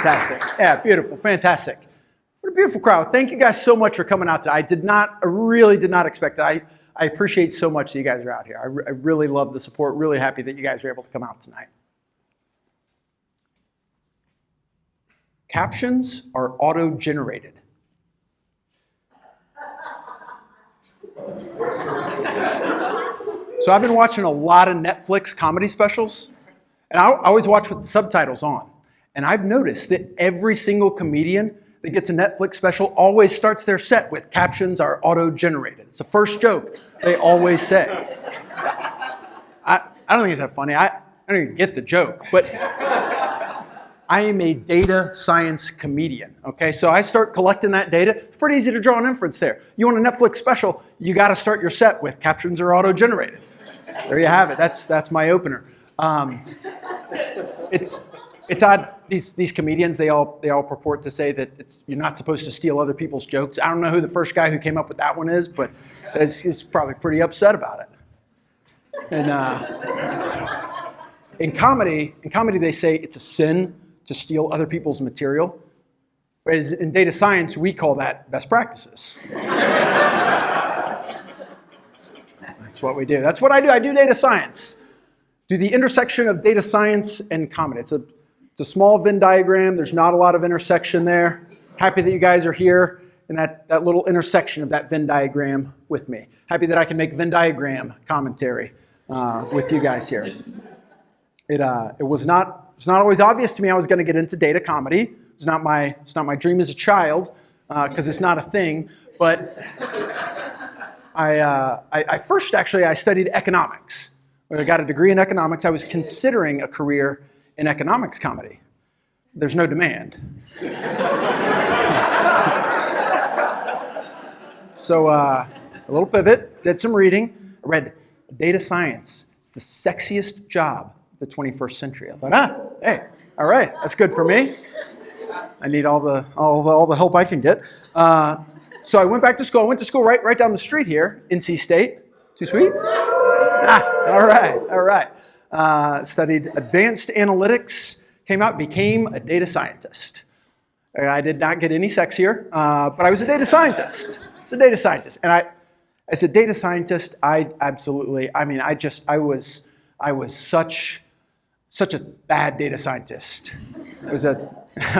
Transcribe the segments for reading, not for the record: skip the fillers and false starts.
Fantastic. Yeah, beautiful. Fantastic. What a beautiful crowd. Thank you guys so much for coming out today. I really did not expect that. I appreciate so much that you guys are out here. I really love the support. Really happy that you guys were able to come out tonight. Captions are auto-generated. So I've been watching a lot of Netflix comedy specials, and I always watch with the subtitles on. And I've noticed that every single comedian that gets a Netflix special always starts their set with captions are auto-generated. It's the first joke they always say. I don't think it's that funny. I don't even get the joke, but I am a data science comedian, okay? So I start collecting that data. It's pretty easy to draw an inference there. You want a Netflix special, you got to start your set with captions are auto-generated. There you have it. That's my opener. It's odd. These comedians, they all purport to say that you're not supposed to steal other people's jokes. I don't know who the first guy who came up with that one is, but he's probably pretty upset about it. And in comedy, they say it's a sin to steal other people's material. Whereas in data science, we call that best practices. That's what we do. That's what I do. I do data science. Do the intersection of data science and comedy. It's a small Venn diagram. There's not a lot of intersection there. Happy that you guys are here in that little intersection of that Venn diagram with me. Happy that I can make Venn diagram commentary with you guys here. It was not always obvious to me I was going to get into data comedy. It's not my dream as a child because it's not a thing. But I first actually studied economics. When I got a degree in economics, I was considering a career in economics comedy. There's no demand. So a little pivot, did some reading. I read data science. It's the sexiest job of the 21st century. I thought, hey, all right, that's good for me. I need all the help I can get. So I went back to school. I went to school right down the street here, NC State. Too sweet? All right. Studied advanced analytics, came out, became a data scientist. I did not get any sexier, but I was a data scientist. And as a data scientist, I was such a bad data scientist. I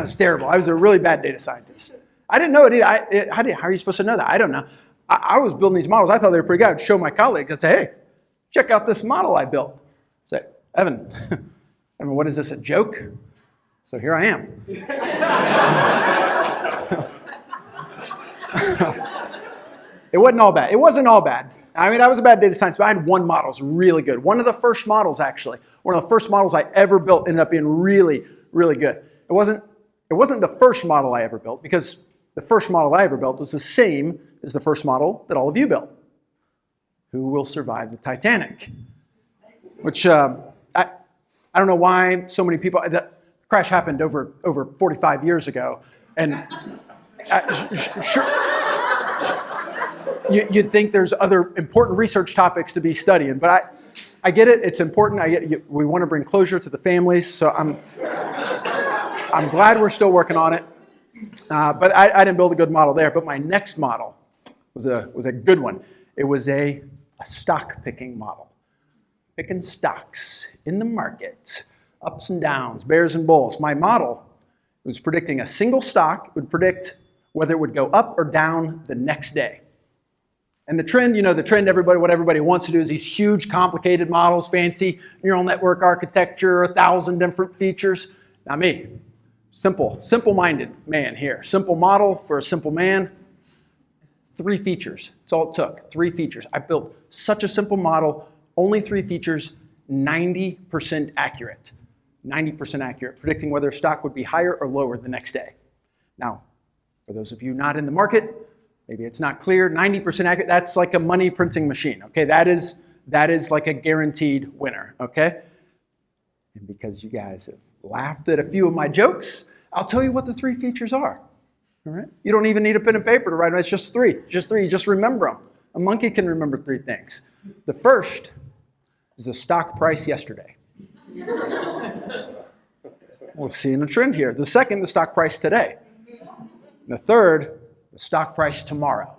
was terrible. I was a really bad data scientist. I didn't know it either. How are you supposed to know that? I don't know. I was building these models. I thought they were pretty good. I'd show my colleagues. I'd say, hey, check out this model I built. Say, Evan, what is this, a joke? So here I am. It wasn't all bad. It wasn't all bad. I mean, I was a bad data scientist, but I had one model. It was really good. One of the first models, actually. One of the first models I ever built ended up being really, really good. It wasn't the first model I ever built, because the first model I ever built was the same as the first model that all of you built. Who will survive the Titanic? Which, I don't know why so many people, the crash happened over 45 years ago, and sure, you'd think there's other important research topics to be studying, but I get it, it's important. We want to bring closure to the families, so I'm glad we're still working on it. But I didn't build a good model there. But my next model was a good one. It was a stock picking model. Picking stocks in the market, ups and downs, bears and bulls. My model was predicting a single stock. It would predict whether it would go up or down the next day. And the trend, what everybody wants to do is these huge, complicated models, fancy neural network architecture, 1,000 different features. Not me. Simple-minded man here. Simple model for a simple man. 3 features. That's all it took. 3 features. I built such a simple model, only 3 features, 90% accurate. 90% accurate, predicting whether a stock would be higher or lower the next day. Now, for those of you not in the market, maybe it's not clear, 90% accurate, that's like a money printing machine, okay? That is like a guaranteed winner, okay? And because you guys have laughed at a few of my jokes, I'll tell you what the 3 features are. All right? You don't even need a pen and paper to write them. It's just 3. Just 3. You just remember them. A monkey can remember 3 things. The first is the stock price yesterday. we're seeing a trend here. The second, the stock price today. And the third, the stock price tomorrow.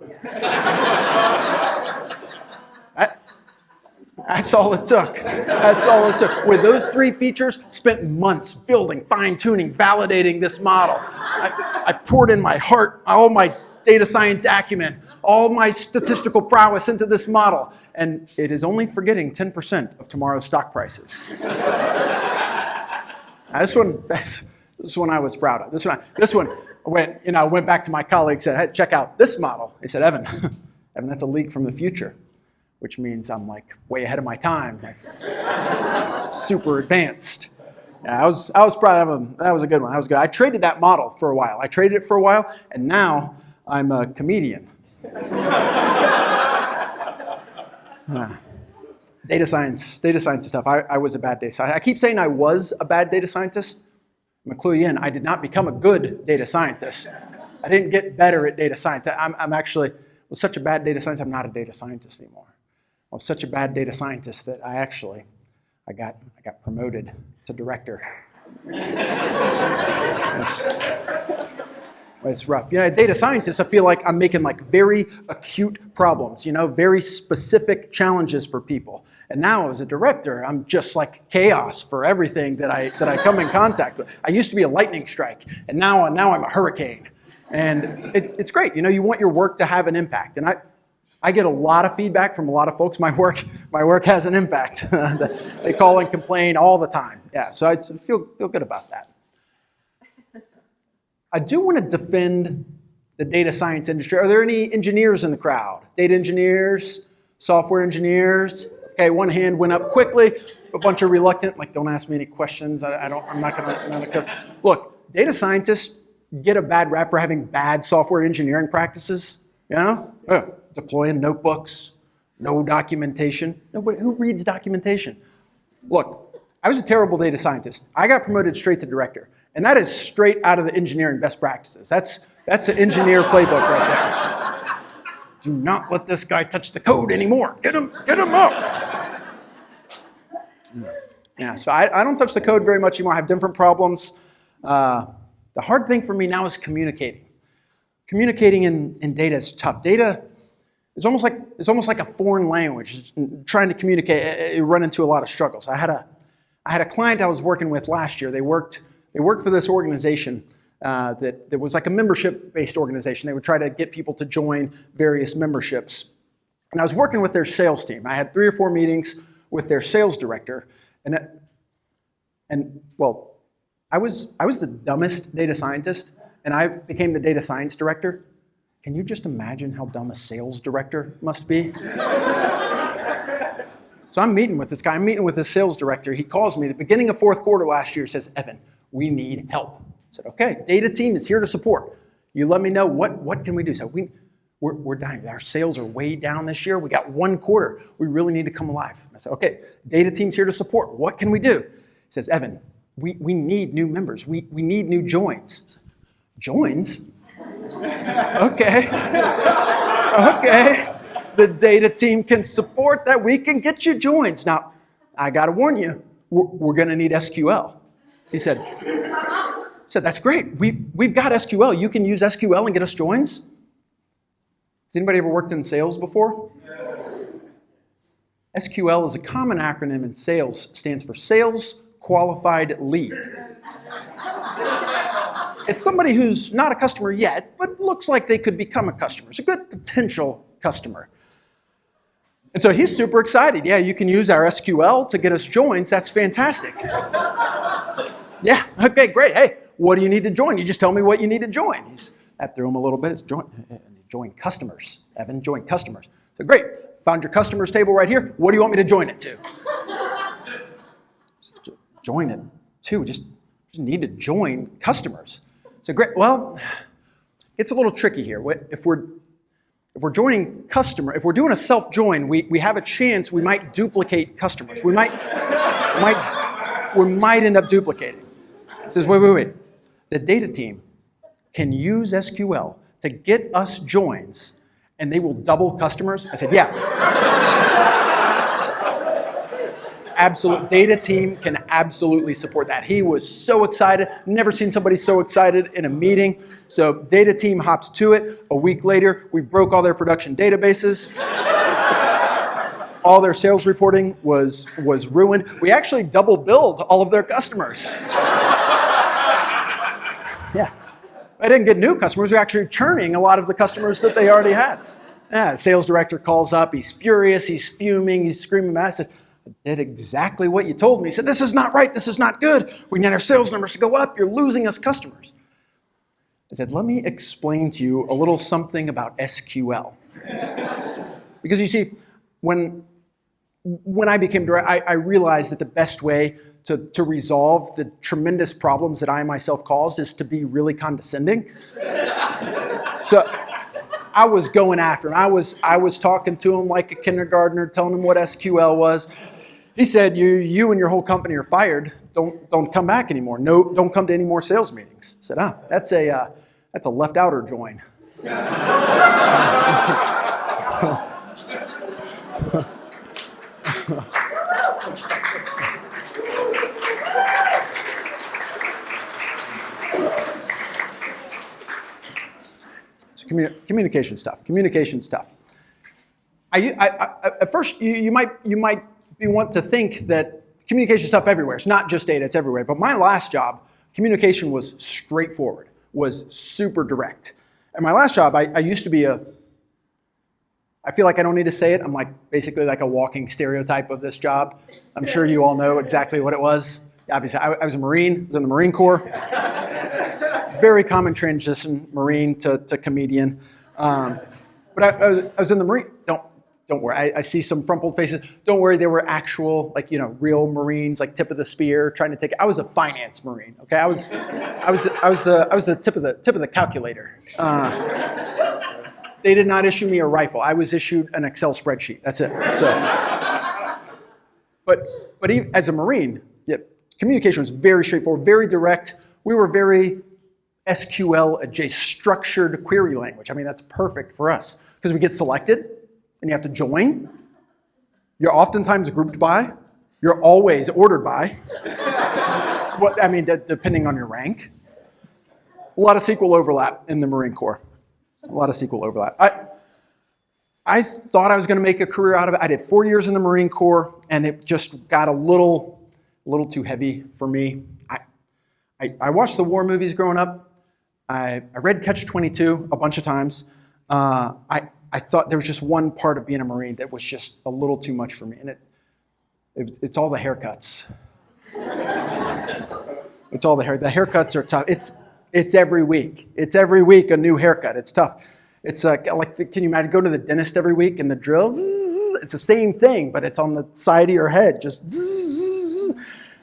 That's all it took. That's all it took. With those three features, spent months building, fine-tuning, validating this model. I poured in my heart, all my data science acumen, all my statistical prowess into this model, and it is only forgetting 10% of tomorrow's stock prices. This one I was proud of. This one I went back to my colleague, said, hey, check out this model. He said, Evan, that's a leak from the future, which means I'm like way ahead of my time, like super advanced. Yeah, I was proud of him. That was a good one. That was good. I traded that model for a while. And now I'm a comedian. Data science stuff. I was a bad data scientist. I keep saying I was a bad data scientist. I'm gonna clue you in. I did not become a good data scientist. I didn't get better at data science. I'm actually was such a bad data scientist. I'm not a data scientist anymore. I was such a bad data scientist that I got promoted to director. It's rough. Data scientists, I feel like I'm making like very acute problems, very specific challenges for people. And now as a director, I'm just like chaos for everything that I come in contact with. I used to be a lightning strike, and now I'm a hurricane. And it's great. You want your work to have an impact. And I get a lot of feedback from a lot of folks. My work has an impact. They call and complain all the time. Yeah, so I feel good about that. I do want to defend the data science industry. Are there any engineers in the crowd? Data engineers, software engineers? Okay, one hand went up quickly. A bunch of reluctant, like, don't ask me any questions. I'm not gonna. Look, data scientists get a bad rap for having bad software engineering practices. Deploying notebooks, no documentation. Nobody who reads documentation. Look, I was a terrible data scientist. I got promoted straight to director. And that is straight out of the engineering best practices. That's an engineer playbook right there. Do not let this guy touch the code anymore. Get him up. Yeah, so I don't touch the code very much anymore. I have different problems. The hard thing for me now is communicating. Communicating in data is tough. Data is almost like a foreign language. Trying to communicate, you run into a lot of struggles. I had a client I was working with last year. They worked for this organization that was like a membership-based organization. They would try to get people to join various memberships. And I was working with their sales team. I had 3 or 4 meetings with their sales director. And I was the dumbest data scientist, and I became the data science director. Can you just imagine how dumb a sales director must be? So I'm meeting with this guy. I'm meeting with this sales director. He calls me at the beginning of 4th quarter last year, says, Evan, we need help. I said, okay, data team is here to support. You let me know what can we do. So we're dying. Our sales are way down this year. We got 1 quarter. We really need to come alive. I said, okay, data team's here to support. What can we do? He says, Evan, we need new members. We need new joins. I said, joins? Okay. Okay. The data team can support that. We can get you joins. Now, I got to warn you, we're going to need SQL. He said, that's great. We've got SQL. You can use SQL and get us joins? Has anybody ever worked in sales before? Yes. SQL is a common acronym in sales. Stands for Sales Qualified Lead. It's somebody who's not a customer yet, but looks like they could become a customer. It's a good potential customer. And so he's super excited. Yeah, you can use our SQL to get us joins. That's fantastic. Yeah, okay, great. Hey, what do you need to join? You just tell me what you need to join. That threw him a little bit. It's join customers. Evan, join customers. So great, found your customers table right here. What do you want me to join it to? Join it to, just need to join customers. So great, well, it's a little tricky here. If we're joining customer, if we're doing a self-join, we have a chance we might duplicate customers. We might end up duplicating. It says, wait. The data team can use SQL to get us joins, and they will double customers? I said, yeah. absolute data team can absolutely support that. He was so excited. Never seen somebody so excited in a meeting. So data team hopped to it. A week later, we broke all their production databases. All their sales reporting was ruined. We actually double billed all of their customers. Yeah. I didn't get new customers. We're actually churning a lot of the customers that they already had. Yeah, the sales director calls up. He's furious. He's fuming. He's screaming at us. I said, I did exactly what you told me. He said, this is not right. This is not good. We need our sales numbers to go up. You're losing us customers. I said, let me explain to you a little something about SQL. Because you see, when I became direct, I realized that the best way to resolve the tremendous problems that I myself caused is to be really condescending. So I was going after him. I was talking to him like a kindergartner, telling him what SQL was. He said, you and your whole company are fired. Don't come back anymore. No, don't come to any more sales meetings. I said, that's a left outer join. Communication stuff. At first, you might want to think that communication stuff everywhere. It's not just data; it's everywhere. But my last job, communication was straightforward, was super direct. And my last job, I used to be I feel like I don't need to say it. I'm basically like a walking stereotype of this job. I'm sure you all know exactly what it was. Obviously, I was a Marine. I was in the Marine Corps. Very common transition, Marine to comedian. But I was in the Marine. Don't worry. I see some frumpled faces. Don't worry. They were actual, real Marines, like tip of the spear, trying to take. I was a finance Marine. Okay, I was the tip of the calculator. They did not issue me a rifle. I was issued an Excel spreadsheet. That's it. So, but as a Marine, communication was very straightforward, very direct. We were very SQL adjacent, structured query language. I mean, that's perfect for us because we get selected and you have to join. You're oftentimes grouped by. You're always ordered by. Depending on your rank. A lot of SQL overlap in the Marine Corps. A lot of SQL overlap. I thought I was going to make a career out of it. I did 4 years in the Marine Corps, and it just got a little too heavy for me. I watched the war movies growing up. I read Catch-22 a bunch of times. I thought there was just one part of being a Marine that was just a little too much for me, and it's all the haircuts. It's all the hair. The haircuts are tough. It's every week. It's every week a new haircut. It's tough. It's can you imagine go to the dentist every week and the drill? It's the same thing, but it's on the side of your head. Just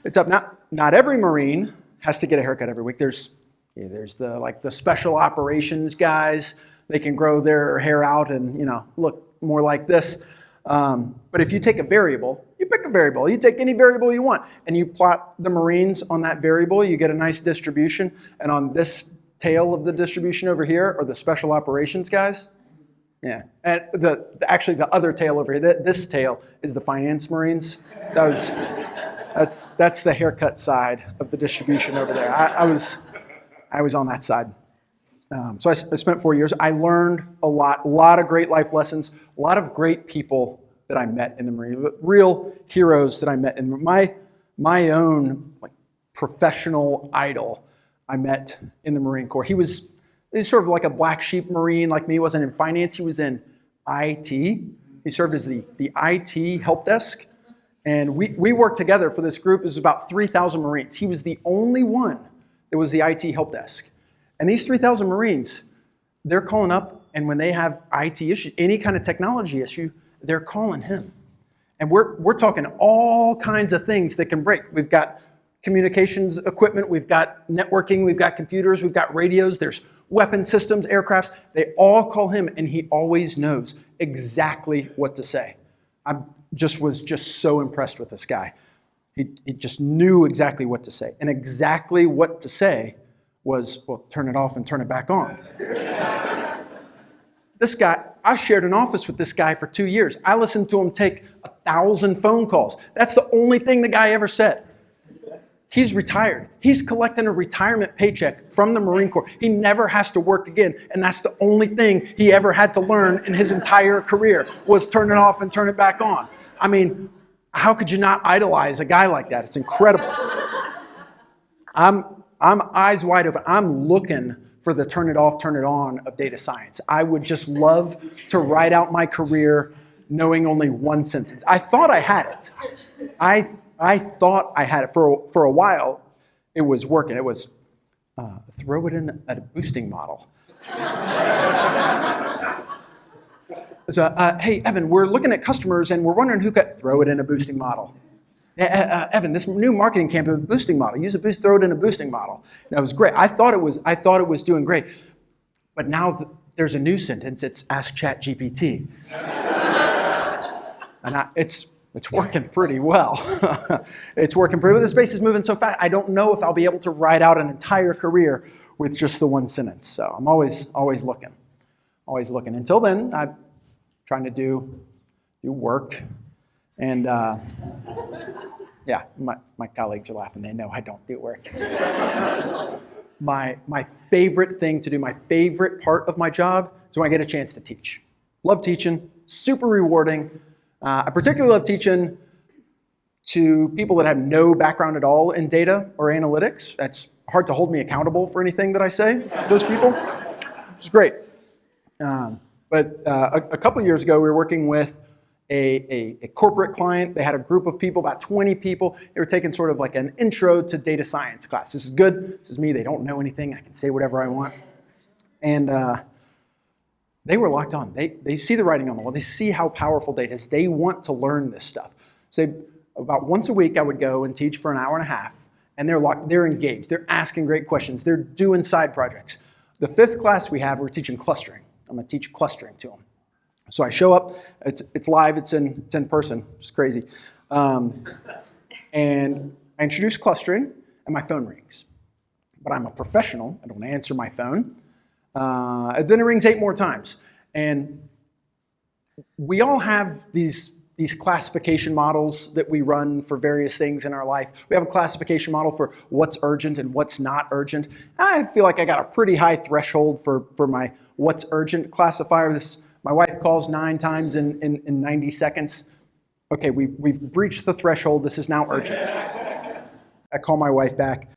it's up. Not every Marine has to get a haircut every week. There's the special operations guys. They can grow their hair out and look more like this. But if you take a variable, you pick a variable. You take any variable you want, and you plot the Marines on that variable. You get a nice distribution. And on this tail of the distribution over here are the special operations guys. Yeah, and actually the other tail over here. This tail is the finance Marines. That's the haircut side of the distribution over there. I was on that side. So I spent 4 years. I learned a lot of great life lessons, a lot of great people that I met in the Marine, real heroes that I met in my own professional idol I met in the Marine Corps. He's sort of like a black sheep Marine like me. He wasn't in finance, he was in IT. He served as the IT help desk. And we worked together for this group. It was about 3,000 Marines. He was the only one that was the IT help desk. And these 3,000 Marines, they're calling up, and when they have IT issues, any kind of technology issue, they're calling him. And we're talking all kinds of things that can break. We've got communications equipment, we've got networking, we've got computers, we've got radios, there's weapon systems, aircrafts. They all call him, and he always knows exactly what to say. I was just so impressed with this guy. He just knew exactly what to say. And exactly what to say was, well, turn it off and turn it back on. This guy, I shared an office with this guy for 2 years. I listened to him take 1,000 phone calls. That's the only thing the guy ever said. He's retired. He's collecting a retirement paycheck from the Marine Corps. He never has to work again, and that's the only thing he ever had to learn in his entire career was turn it off and turn it back on. I mean, how could you not idolize a guy like that? It's incredible. I'm eyes wide open. I'm looking for the turn it off, turn it on of data science. I would just love to write out my career knowing only one sentence. I thought I had it. I thought I had it for a while. It was working. It was throw it in a boosting model. So, hey, Evan, we're looking at customers and we're wondering who could throw it in a boosting model. Evan, this new marketing campaign, boosting model. Use a boost, throw it in a boosting model. And it was great. I thought it was doing great. But now there's a new sentence. It's ask ChatGPT. And it's working pretty well. It's working pretty well. The space is moving so fast. I don't know if I'll be able to write out an entire career with just the one sentence. So I'm always looking. Always looking. Until then, I'm trying to do work. And yeah, my colleagues are laughing. They know I don't do work. My favorite thing to do, my favorite part of my job is when I get a chance to teach. Love teaching, super rewarding. I particularly love teaching to people that have no background at all in data or analytics. That's hard to hold me accountable for anything that I say to those people. It's great. But a couple of years ago, we were working with a corporate client. They had a group of people, about 20 people. They were taking sort of like an intro to data science class. This is good. This is me. They don't know anything. I can say whatever I want. And they were locked on. They see the writing on the wall. They see how powerful data is. They want to learn this stuff. So about once a week, I would go and teach for an hour and a half. And they're engaged. They're asking great questions. They're doing side projects. The 5th class we have, we're teaching clustering. I'm going to teach clustering to them. So I show up. It's live. It's in person. It's crazy. And I introduce clustering, and my phone rings. But I'm a professional. I don't answer my phone. Then it rings 8 more times. And we all have these classification models that we run for various things in our life. We have a classification model for what's urgent and what's not urgent. I feel like I got a pretty high threshold for my what's urgent classifier. My wife calls 9 times in 90 seconds. Okay, we've breached the threshold. This is now urgent. I call my wife back.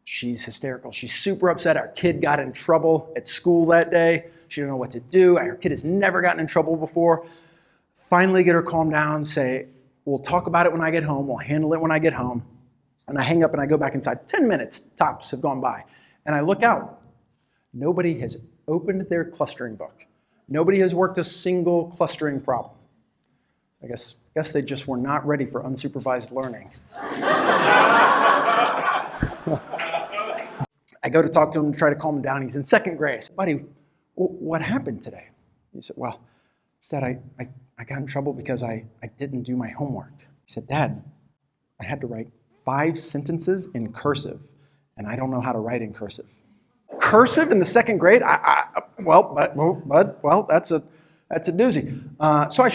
She's hysterical. She's super upset. Our kid got in trouble at school that day. She didn't know what to do. Her kid has never gotten in trouble before. Finally get her calmed down, say, we'll talk about it when I get home. We'll handle it when I get home. And I hang up and I go back inside. 10 minutes tops have gone by. And I look out. Nobody has opened their clustering book. Nobody has worked a single clustering problem. I guess they just were not ready for unsupervised learning. I go to talk to him and try to calm him down. He's in 2nd grade. I said, buddy, what happened today? He said, well, Dad, I got in trouble because I didn't do my homework. He said, Dad, I had to write 5 sentences in cursive, and I don't know how to write in cursive. Cursive in the 2nd grade? Well, that's a doozy. So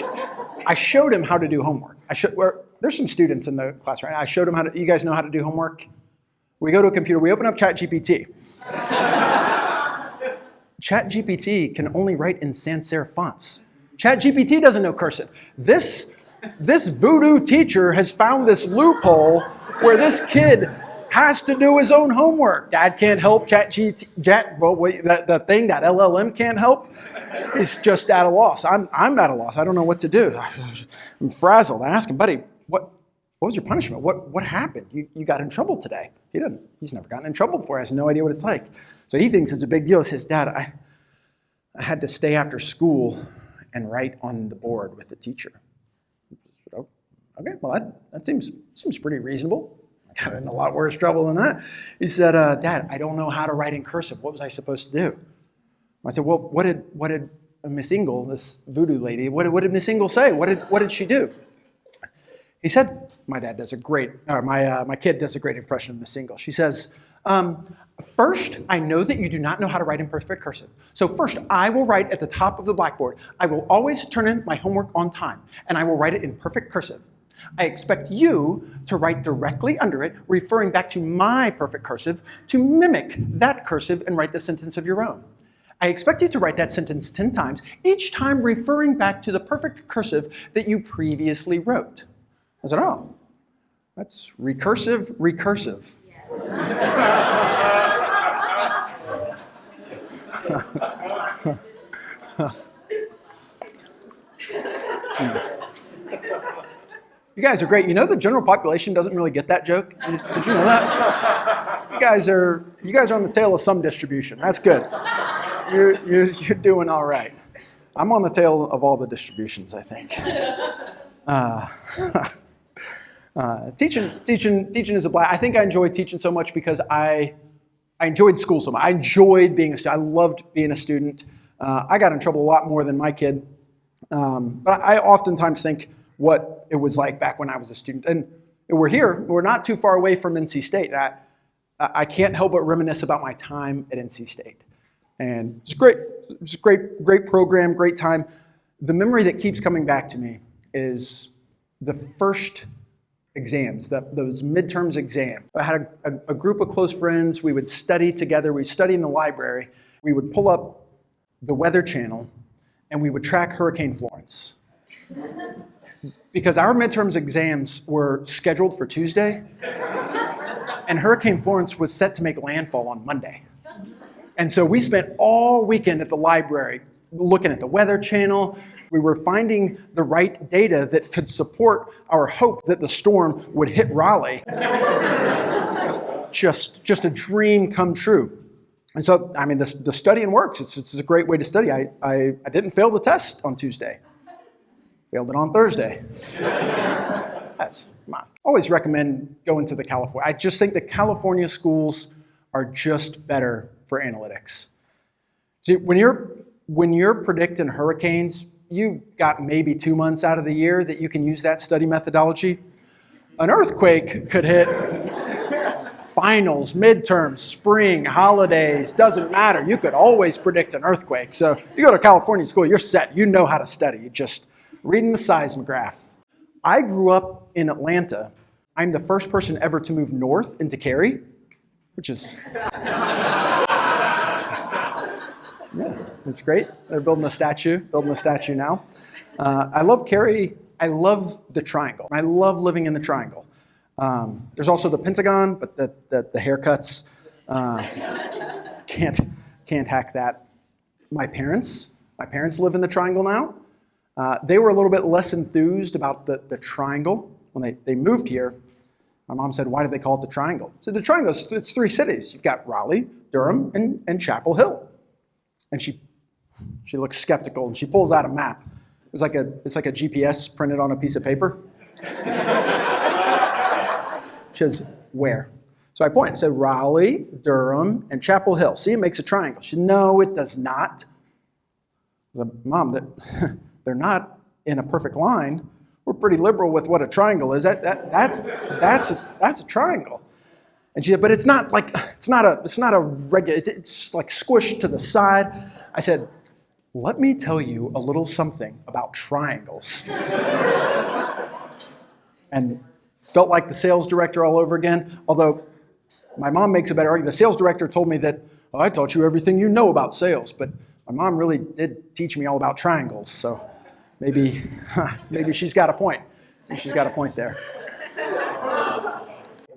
I showed him how to do homework. There's some students in the class right now. I showed him you guys know how to do homework? We go to a computer, we open up ChatGPT. ChatGPT can only write in sans serif fonts. ChatGPT doesn't know cursive. This voodoo teacher has found this loophole where this kid has to do his own homework. Dad can't help. That LLM can't help. He's just at a loss. I'm at a loss. I don't know what to do. I'm frazzled. I ask him, buddy, what was your punishment? What happened? You got in trouble today. He's never gotten in trouble before. He has no idea what it's like. So he thinks it's a big deal. He says, Dad, I had to stay after school and write on the board with the teacher. Okay, well, that seems pretty reasonable. I got in a lot worse trouble than that. He said, Dad, I don't know how to write in cursive. What was I supposed to do? I said, well, what did Miss Ingle, this voodoo lady, what did Miss Ingle say? What did she do? He said, my kid does a great impression of Miss Ingle. She says, First, I know that you do not know how to write in perfect cursive. So first, I will write at the top of the blackboard. I will always turn in my homework on time, and I will write it in perfect cursive. I expect you to write directly under it, referring back to my perfect cursive, to mimic that cursive and write the sentence of your own. I expect you to write that sentence 10 times, each time referring back to the perfect cursive that you previously wrote. I said, oh, that's recursive, recursive. You guys are great. You know the general population doesn't really get that joke? Did you know that? You guys are on the tail of some distribution. That's good. You're doing all right. I'm on the tail of all the distributions, I think. Teaching is a blast. I think I enjoy teaching so much because I enjoyed school so much. I enjoyed being a student. I loved being a student. I got in trouble a lot more than my kid. But I oftentimes think what it was like back when I was a student. And we're here. We're not too far away from NC State. I can't help but reminisce about my time at NC State. And it's great. It's a great program, great time. The memory that keeps coming back to me is the first exams, those midterms exams. I had a group of close friends. We would study together. We'd study in the library. We would pull up the Weather Channel, and we would track Hurricane Florence. Because our midterms exams were scheduled for Tuesday, and Hurricane Florence was set to make landfall on Monday. And so we spent all weekend at the library looking at the Weather Channel. We were finding the right data that could support our hope that the storm would hit Raleigh. Just a dream come true. And so, I mean, the studying works. It's a great way to study. I didn't fail the test on Tuesday. Failed it on Thursday. Yes, come on. Always recommend going to the California. I just think the California schools are just better for analytics. See, when you're predicting hurricanes, you got maybe 2 months out of the year that you can use that study methodology. An earthquake could hit finals, midterms, spring, holidays, doesn't matter. You could always predict an earthquake. So you go to California school, you're set. You know how to study. You just reading the seismograph. I grew up in Atlanta. I'm the first person ever to move north into Cary, which is, yeah, it's great. They're building a statue now. I love Cary. I love the Triangle. I love living in the Triangle. There's also the Pentagon, but the haircuts, can't hack that. My parents live in the Triangle now. They were a little bit less enthused about the Triangle when they moved here. My mom said, why did they call it the Triangle? So the Triangle, it's 3 cities. You've got Raleigh, Durham, and Chapel Hill. And she looks skeptical, and she pulls out a map. It's like a GPS printed on a piece of paper. She says, where? So I point and said, Raleigh, Durham, and Chapel Hill. See, it makes a triangle. She said, no, it does not. I said, Mom, they're not in a perfect line. We're pretty liberal with what a triangle is. That's a triangle. And she said, but it's not a regular. It's like squished to the side. I said, let me tell you a little something about triangles. And felt like the sales director all over again. Although my mom makes a better argument. The sales director told me that, oh, I taught you everything you know about sales, but my mom really did teach me all about triangles. So maybe she's got a point. She's got a point there.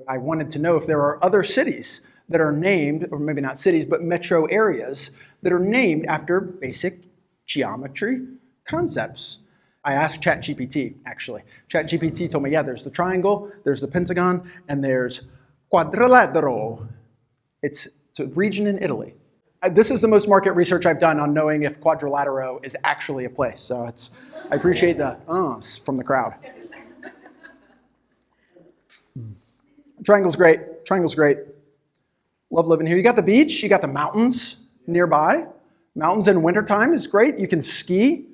I wanted to know if there are other cities that are named, or maybe not cities, but metro areas that are named after basic geometry concepts. I asked ChatGPT, actually. ChatGPT told me, yeah, there's the triangle, there's the Pentagon, and there's quadrilatero. It's a region in Italy. This is the most market research I've done on knowing if quadrilatero is actually a place. So I appreciate the uhs from the crowd. Triangle's great. Love living here. You got the beach, you got the mountains nearby. Mountains in wintertime is great. You can ski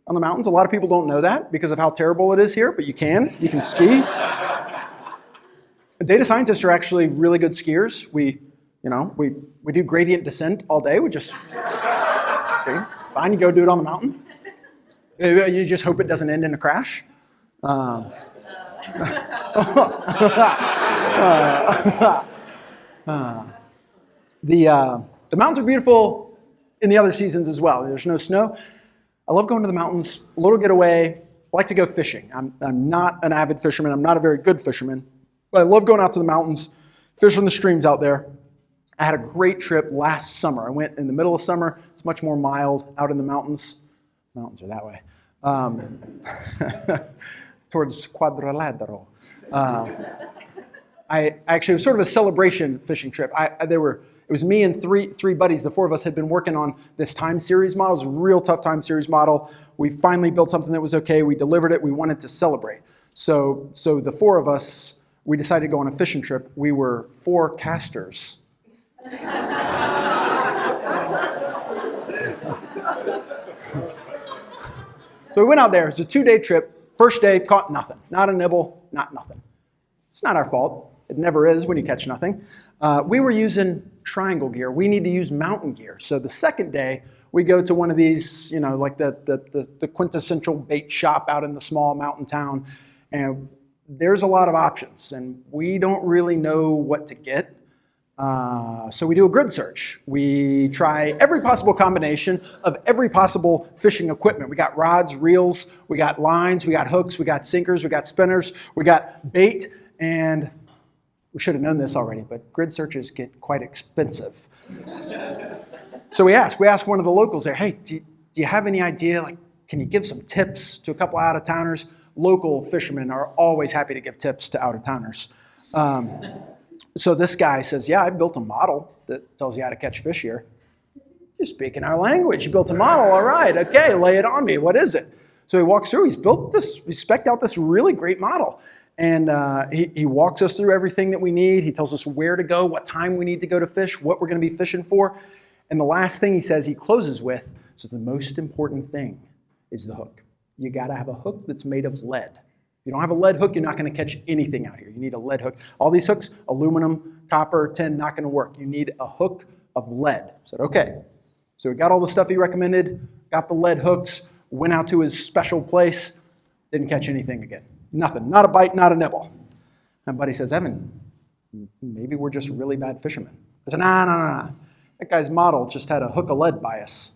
on the mountains. A lot of people don't know that because of how terrible it is here, but you can ski. Data scientists are actually really good skiers. We We do gradient descent all day. We just, okay, fine, you go do it on the mountain. You just hope it doesn't end in a crash. The mountains are beautiful in the other seasons as well. There's no snow. I love going to the mountains, a little getaway. I like to go fishing. I'm not an avid fisherman. I'm not a very good fisherman. But I love going out to the mountains, fishing the streams out there. I had a great trip last summer. I went in the middle of summer. It's much more mild out in the mountains. Mountains are that way. Towards Quadrilatero. It was sort of a celebration fishing trip. It was me and three buddies. The four of us had been working on this time series model. It was a real tough time series model. We finally built something that was okay. We delivered it. We wanted to celebrate. So the four of us, we decided to go on a fishing trip. We were four casters. So we went out there. It was a 2-day trip. First day, caught nothing. Not a nibble, not nothing. It's not our fault. It never is when you catch nothing. We were using triangle gear. We need to use mountain gear. So the second day, we go to one of these, like the quintessential bait shop out in the small mountain town. And there's a lot of options. And we don't really know what to get. So we do a grid search. We try every possible combination of every possible fishing equipment. We got rods, reels, we got lines, we got hooks, we got sinkers, we got spinners, we got bait, and we should have known this already, but grid searches get quite expensive. So we asked one of the locals there, hey, do you have any idea, can you give some tips to a couple of out-of-towners? Local fishermen are always happy to give tips to out-of-towners. So this guy says, yeah, I built a model that tells you how to catch fish here. You're speaking our language. You built a model. All right. Okay, lay it on me. What is it? So he walks through. He's spec'd out this really great model. And he walks us through everything that we need. He tells us where to go, what time we need to go to fish, what we're going to be fishing for. And the last thing he says, he closes with, so the most important thing is the hook. You got to have a hook that's made of lead. If you don't have a lead hook, you're not going to catch anything out here. You need a lead hook. All these hooks, aluminum, copper, tin, not going to work. You need a hook of lead. I said, okay. So we got all the stuff he recommended, got the lead hooks, went out to his special place, didn't catch anything again. Nothing. Not a bite, not a nibble. And buddy says, Evan, maybe we're just really bad fishermen. I said, nah. That guy's model just had a hook of lead bias.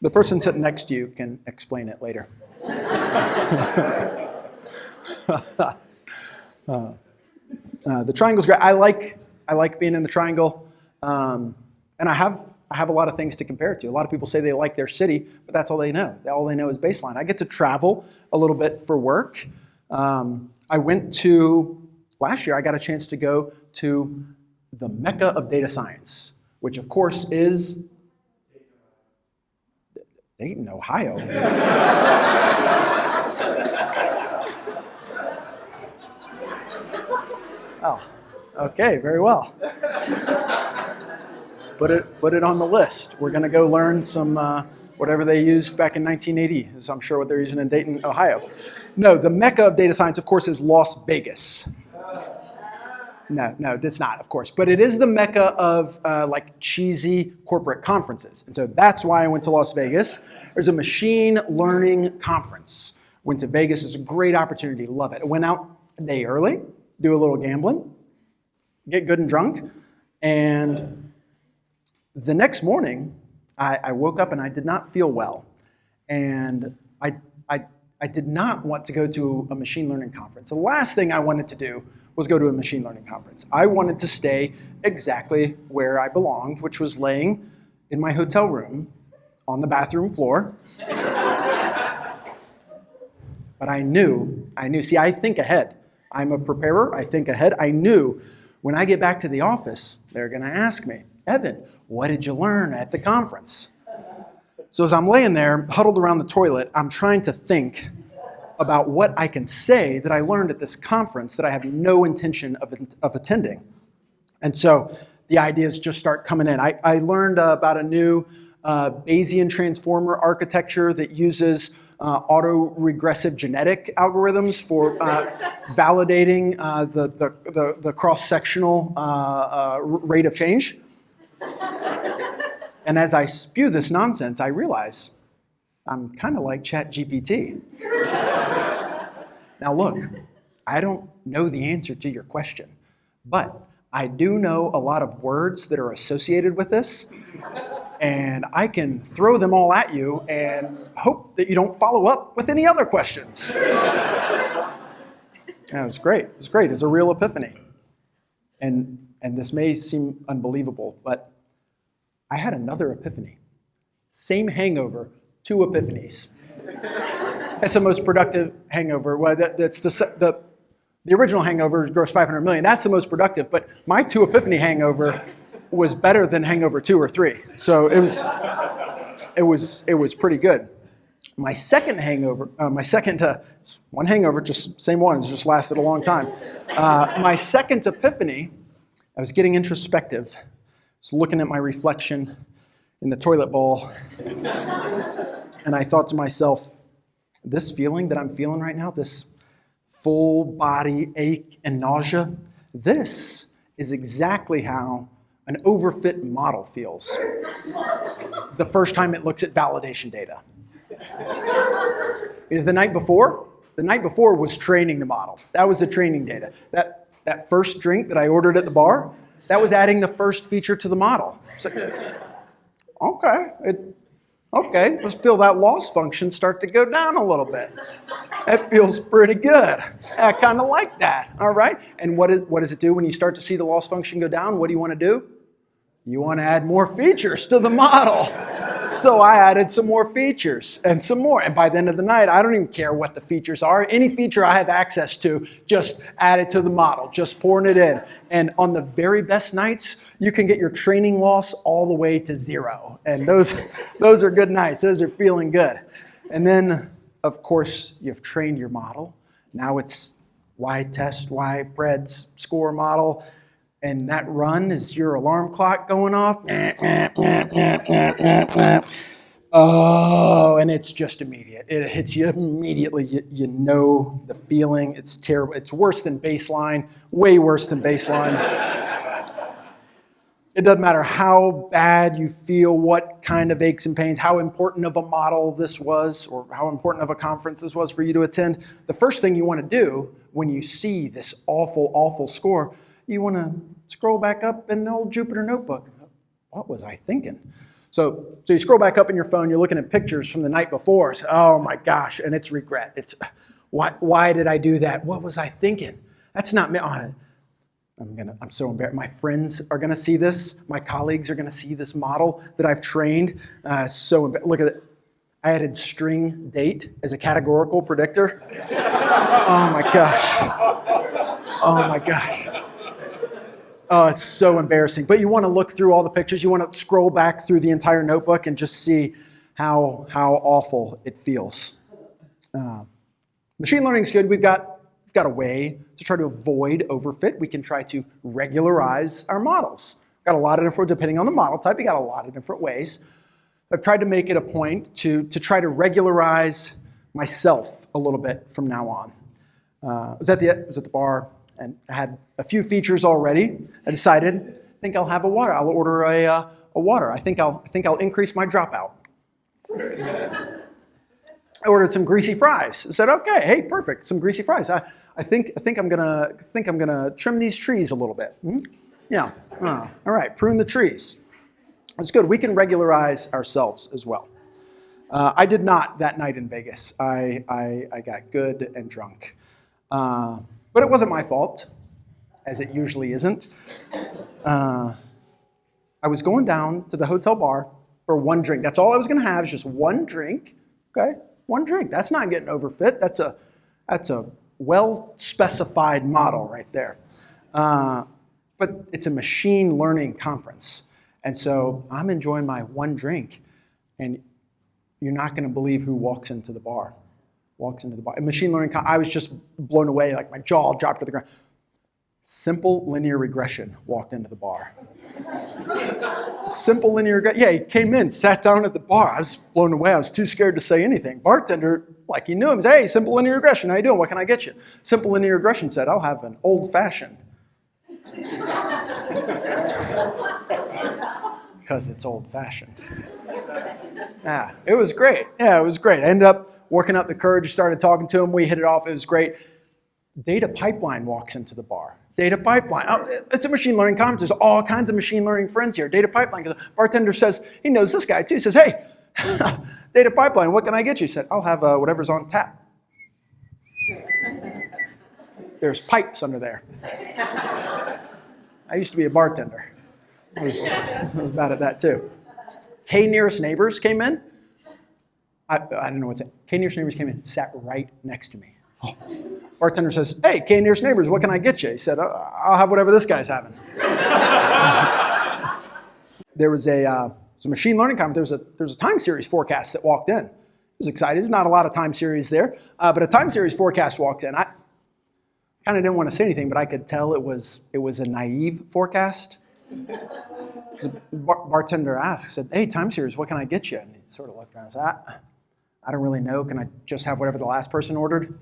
The person sitting next to you can explain it later. The triangle's great. I like being in the triangle, and I have a lot of things to compare it to. A lot of people say they like their city, but that's all they know. All they know is baseline. I get to travel a little bit for work. Last year I got a chance to go to the Mecca of data science, which of course is Dayton, Ohio. Oh, okay, very well. Put it on the list. We're going to go learn some whatever they used back in 1980, is I'm sure what they're using in Dayton, Ohio. No, the Mecca of data science, of course, is Las Vegas. No, it's not, of course. But it is the Mecca of cheesy corporate conferences. And so that's why I went to Las Vegas. There's a machine learning conference. Went to Vegas. It's a great opportunity. Love it. I went out a day early, do a little gambling, get good and drunk. And the next morning, I woke up and I did not feel well. And I did not want to go to a machine learning conference. The last thing I wanted to do was go to a machine learning conference. I wanted to stay exactly where I belonged, which was laying in my hotel room on the bathroom floor. But I knew, see, I think ahead. I'm a preparer, I think ahead. I knew when I get back to the office, they're gonna ask me, Evan, what did you learn at the conference? So as I'm laying there, huddled around the toilet, I'm trying to think about what I can say that I learned at this conference that I have no intention of attending. And so the ideas just start coming in. I learned about a new Bayesian transformer architecture that uses auto-regressive genetic algorithms for validating the cross-sectional rate of change. And as I spew this nonsense, I realize I'm kind of like ChatGPT. Now look, I don't know the answer to your question, but I do know a lot of words that are associated with this, and I can throw them all at you and hope that you don't follow up with any other questions. Yeah, it was great. It was great. It was a real epiphany. And this may seem unbelievable, but I had another epiphany. Same hangover, 2 epiphanies. That's the most productive hangover. Well, that's the original hangover grossed $500 million. That's the most productive, but my 2 epiphany hangover was better than hangover 2 or 3. So it was pretty good. My second hangover, one hangover, just same one, it just lasted a long time. My second epiphany, I was getting introspective. I was looking at my reflection in the toilet bowl, and I thought to myself, this feeling that I'm feeling right now, this full body ache and nausea, this is exactly how an overfit model feels the first time it looks at validation data. The night before was training the model. That was the training data. That first drink that I ordered at the bar, that was adding the first feature to the model. It's like, okay, let's feel that loss function start to go down a little bit. That feels pretty good. I kind of like that, all right? And what does it do when you start to see the loss function go down? What do you want to do? You want to add more features to the model. So I added some more features and some more. And by the end of the night, I don't even care what the features are. Any feature I have access to, just add it to the model, just pouring it in. And on the very best nights, you can get your training loss all the way to 0. And those are good nights. Those are feeling good. And then, of course, you've trained your model. Now it's Y test, Y Preds score model. And that run is your alarm clock going off. Oh, and it's just immediate. It hits you immediately. You know the feeling. It's terrible. It's worse than baseline, way worse than baseline. It doesn't matter how bad you feel, what kind of aches and pains, how important of a model this was, or how important of a conference this was for you to attend. The first thing you want to do when you see this awful, awful score, you want to scroll back up in the old Jupyter notebook. What was I thinking? So you scroll back up in your phone, you're looking at pictures from the night before. So, oh my gosh, and it's regret. It's, why did I do that? What was I thinking? That's not me. Oh, I'm so embarrassed. My friends are gonna see this. My colleagues are gonna see this model that I've trained. Look at it. I added string date as a categorical predictor. Oh my gosh. Oh my gosh. Oh, it's so embarrassing. But you want to look through all the pictures. You want to scroll back through the entire notebook and just see how awful it feels. Machine learning is good. We've got a way to try to avoid overfit. We can try to regularize our models. Got a lot of different, depending on the model type, you got a lot of different ways. I've tried to make it a point to try to regularize myself a little bit from now on. I was at the bar and I had a few features already. I decided, I think I'll have a water. I'll order a water. I think I'll increase my dropout. I ordered some greasy fries. I said, okay, hey, perfect, some greasy fries. I think I'm gonna trim these trees a little bit. Yeah. All right, prune the trees. That's good. We can regularize ourselves as well. I did not that night in Vegas. I got good and drunk. But it wasn't my fault, as it usually isn't. I was going down to the hotel bar for one drink. That's all I was going to have, is just one drink. Okay, one drink. That's not getting overfit. That's a well-specified model right there. But it's a machine learning conference. And so I'm enjoying my one drink, and you're not going to believe who walks into the bar. Walks into the bar. Machine learning, I was just blown away, like my jaw dropped to the ground. Simple linear regression walked into the bar. Simple linear regression. Yeah, he came in, sat down at the bar. I was blown away. I was too scared to say anything. Bartender, like he knew him, said, hey, simple linear regression, how you doing? What can I get you? Simple linear regression said, I'll have an old-fashioned. Because it's old-fashioned. Yeah, it was great. Yeah, it was great. I ended up working out the courage, started talking to him. We hit it off. It was great. Data pipeline walks into the bar. Data pipeline. Oh, it's a machine learning conference. There's all kinds of machine learning friends here. Data pipeline. The bartender says, he knows this guy too. He says, hey, data pipeline, what can I get you? He said, I'll have whatever's on tap. There's pipes under there. I used to be a bartender. I was bad at that too. K nearest neighbors came in. I don't know what's it. K nearest neighbors came in, sat right next to me. Oh. Bartender says, hey, K nearest neighbors, what can I get you? He said, I'll have whatever this guy's having. There was a machine learning conference. There was a time series forecast that walked in. I was excited. There's not a lot of time series there, but a time series forecast walked in. I kind of didn't want to say anything, but I could tell it was a naive forecast. The bartender asked, said, hey, time series, what can I get you? And he sort of looked around and said, I don't really know. Can I just have whatever the last person ordered?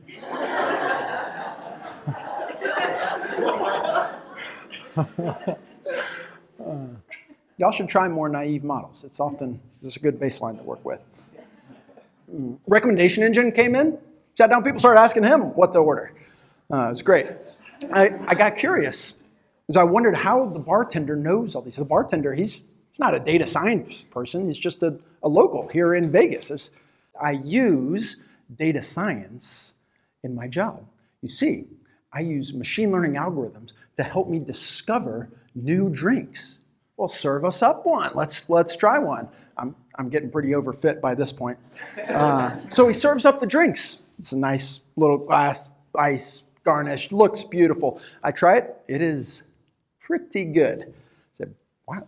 Y'all should try more naive models. It's a good baseline to work with. Recommendation engine came in, sat down, people started asking him what to order. It was great. I got curious because I wondered how the bartender knows all these. The bartender, he's not a data science person. He's just a local here in Vegas. I use data science in my job. You see, I use machine learning algorithms to help me discover new drinks. Well, serve us up one. Let's try one. I'm getting pretty overfit by this point. So he serves up the drinks. It's a nice little glass, ice, garnished, looks beautiful. I try it. It is pretty good. I said, wow,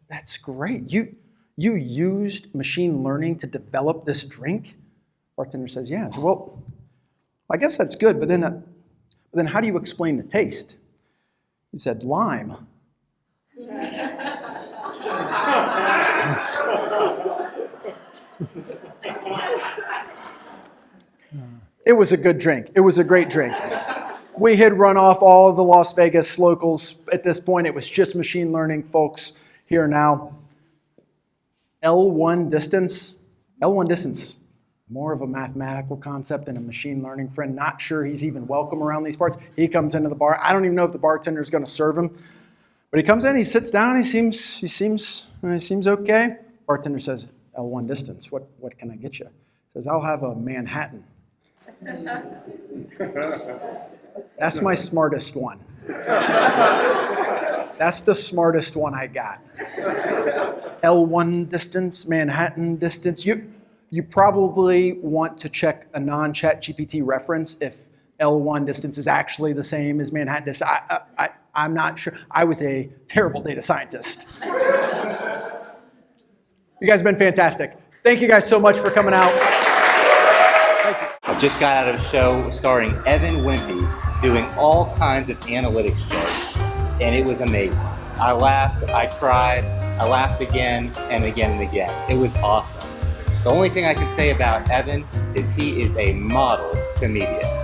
that's great. You used machine learning to develop this drink? Bartender says, yeah. I said, well, I guess that's good, but then how do you explain the taste? He said, lime. It was a good drink. It was a great drink. We had run off all of the Las Vegas locals. At this point, it was just machine learning folks here now. L1 distance, more of a mathematical concept than a machine learning friend. Not sure he's even welcome around these parts. He comes into the bar. I don't even know if the bartender is going to serve him. But he comes in, he sits down, he seems okay. Bartender says, L1 distance, what can I get you? He says, I'll have a Manhattan. That's my smartest one. That's the smartest one I got. L1 distance, Manhattan distance. You probably want to check a non-ChatGPT reference if L1 distance is actually the same as Manhattan distance. I'm not sure. I was a terrible data scientist. You guys have been fantastic. Thank you guys so much for coming out. Thank you. I just got out of a show starring Evan Wimpey doing all kinds of analytics jokes, and it was amazing. I laughed, I cried, I laughed again and again and again. It was awesome. The only thing I can say about Evan is he is a model comedian.